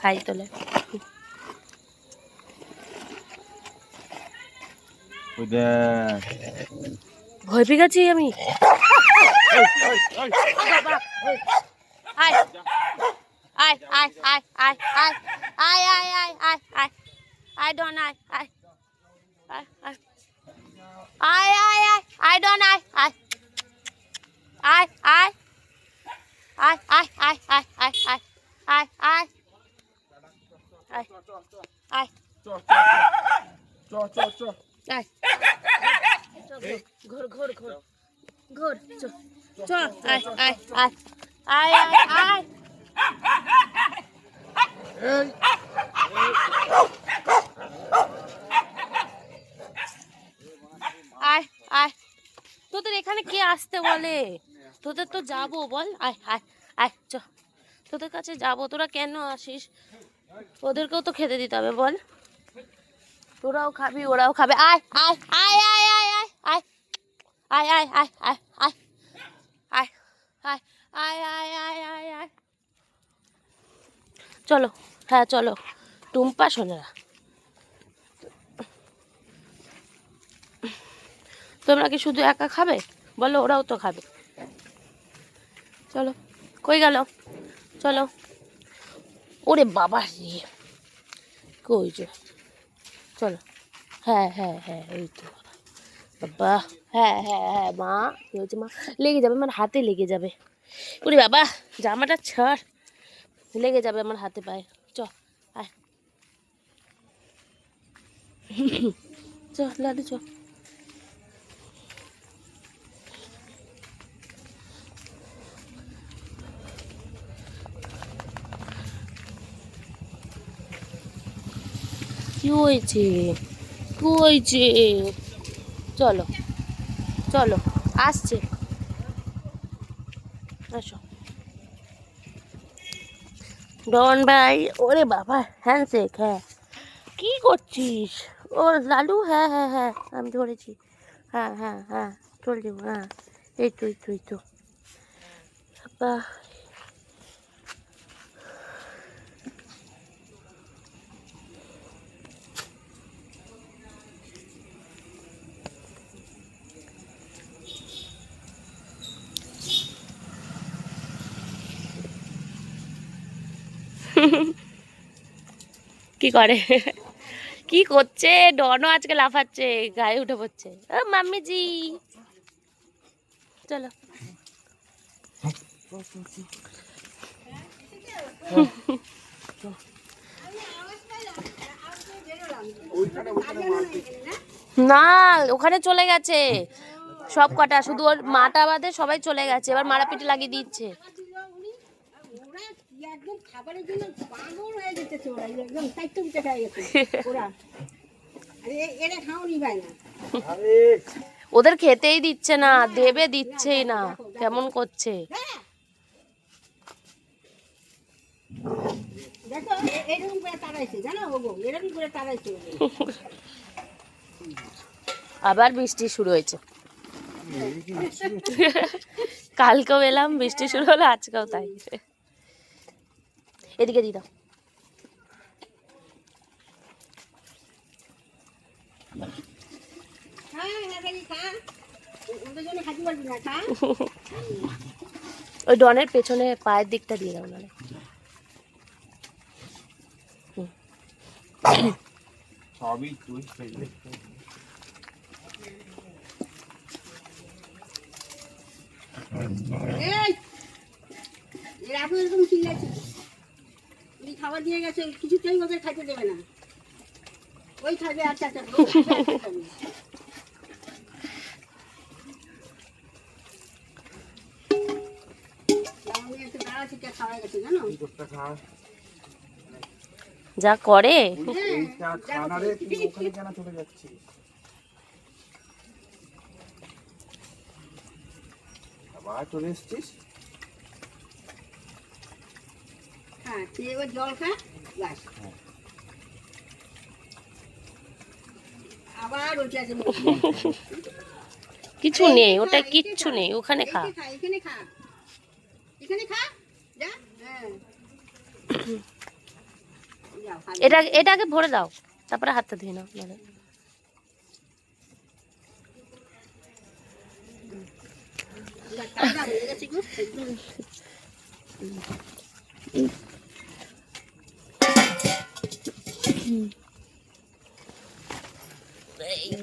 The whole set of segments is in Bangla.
খাই তোলে। ভয় পেয়ে গেছি আমি। আয় আয় আয় আয় আয় আয় আয় আয় আয় আয় আয় আয় ডন আয় আয় আয় আয় আয় আয় আয় আয় ডন আয় আয় আয় আয় আয় আয় আয় আয় আয় আয় আয় আয় আয় আয় আয় ঘোর ঘোর ঘোর ঘোর চ চ আয় আয় আয় আয় আয় আয় আয় আয় তোদের এখানে কে আসতে বলে? তোদের তো যাবো বল। আয় আয় আয় চ তোদের কাছে যাবো, তোরা কেন আসিস? ওদেরকেও তো খেতে দিতে হবে বল। তোরাও খাবি ওরাও খাবে। আয় আয় আয় আয় আয় আয় আয় আয় আয় আয় আয় আয় আয় আয় আয় আয় আয় আয় চলো, হ্যাঁ চলো টুম্পা সোনারা। তোমরা কি শুধু একা খাবে বলো? ওরাও তো খাবে। চলো, কই গেল? চলো। ওরে বাবা রে, কই যে, চলো। হ্যাঁ হ্যাঁ হ্যাঁ এই তো বাবা। হ্যাঁ হ্যাঁ হ্যাঁ মা, কি হয়েছে মা? লেগে যাবে আমার হাতে, লেগে যাবে। ওরে বাবা, জামাটা ছাড়, লেগে যাবে আমার হাতে পায়ে। চ আয় চ লাডু চ। কি হয়েছে? কি হয়েছে? চলো চলো, আসছে, আসো। ডন ভাই, ওরে বাবা হ্যান্ডশেক। হ্যাঁ কি করছিস? ও লালু, হ্যাঁ হ্যাঁ হ্যাঁ আমি ধরেছি। হ্যাঁ হ্যাঁ হ্যাঁ চলে যাবো। হ্যাঁ এই তো এই তো এই তো বাবা। কি করে? কি করছে? ডনও আজকে লাফাচ্ছে, গায়ে উঠে পড়ছে। ও মাম্মিজি চলো। না ওখানে চলে গেছে সব কটা, শুধু ওর মাটা বাদে সবাই চলে গেছে। এবার মারাপিটি লাগিয়ে দিচ্ছে। ওদের খেতেই দিচ্ছে না, দেবে দিচ্ছেই না, কেমন করছে। আবার বৃষ্টি শুরু হয়েছে। কালকেও এলাম, বৃষ্টি শুরু হলো, আজকেও তাই। এদিকে দিদা। ওই ডনের পেছনে পায়ের দিকটা দিয়ে দাও না। সবই তুই ফেললে। খাবার দিয়ে গেছে, কিছুতেই ওদের খাইতে দেবে না। ওই খাবে আচ্ছা আচ্ছা যা করে আবার চলে এসছিস। হ্যাঁ এবার জল খা, ব্যাস। আবার ওইটা আছে, কিছু নেই, ওটা কিচ্ছু নেই, ওখানে খা। এখানে খা, এখানে খা, যা। হ্যাঁ যাও, হাত এটা আগে ভরে দাও, তারপরে হাতটা ধুয়ে নাও নাহলে। টাকা হয়ে গেছে গো, একদম।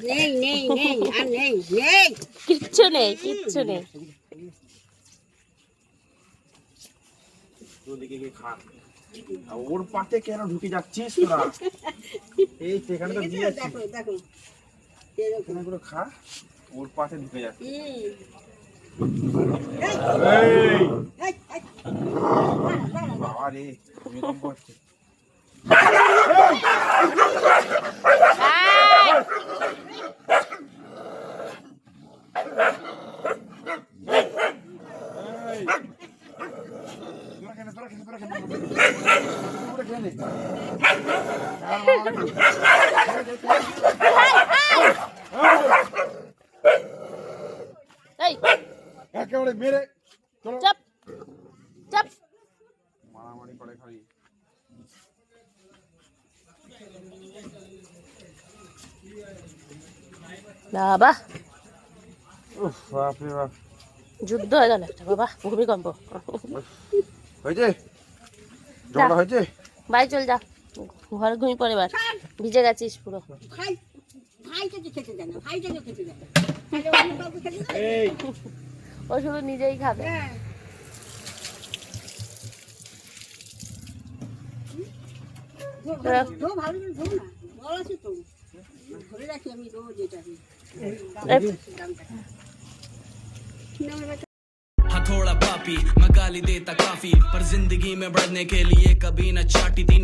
নেই নেই নেই আর নেই নেই কিচ্ছু নেই, কিচ্ছু নেই। ওদিকে গিয়ে খা। আর ওর পাতে কেন ঢুকে যাচ্ছিস তোরা? এই সেখানে তো দিয়েছি। দেখো দেখো এরকম। এখানে করে খা, ওর পাতে ঢুকে যাচ্ছে। এই, এই এই, এই। বাবা রে, ভূমিকম্প হচ্ছে। এই একেবারে মেরে চলো। চাপ চাপ। মারামারি করে খালি। বাবা উফ, বাপরে বাপ। যুদ্ধ হয়ে গেল একটা বাবা, ভূমিকম্প। হয়েছে? জলটা হয়েছে? বাড়ি চল যা, ঘরে ঘুমিয়ে পড়ে এবার, ভিজে গেছিস পুরো। ভাই ভাইটাকে খেতে দেয় না, ভাইটাকে খেতে দেয় না। তাহলে অন্য কাউকে খেতে দেয়? এই ও শুধু নিজেই খাবে। হ্যাঁ। ধো ভালো করে ধো না, বল আছে তো। ধরে রাখি আমি রোজ এটা দামটা। हथौड़ा पापी मैं गाली देता काफी पर जिंदगी में बढ़ने के लिए कभी न चाटी 3